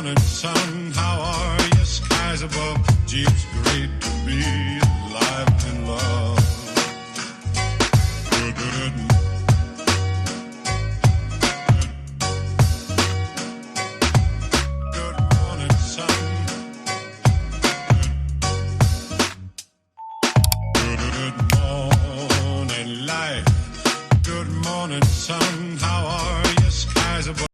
morning, sun. How are you? Skies above. Gee, it's great to be alive and love. Good, good morning, sun. Good morning, life. Good morning, sun. How are you? Skies above.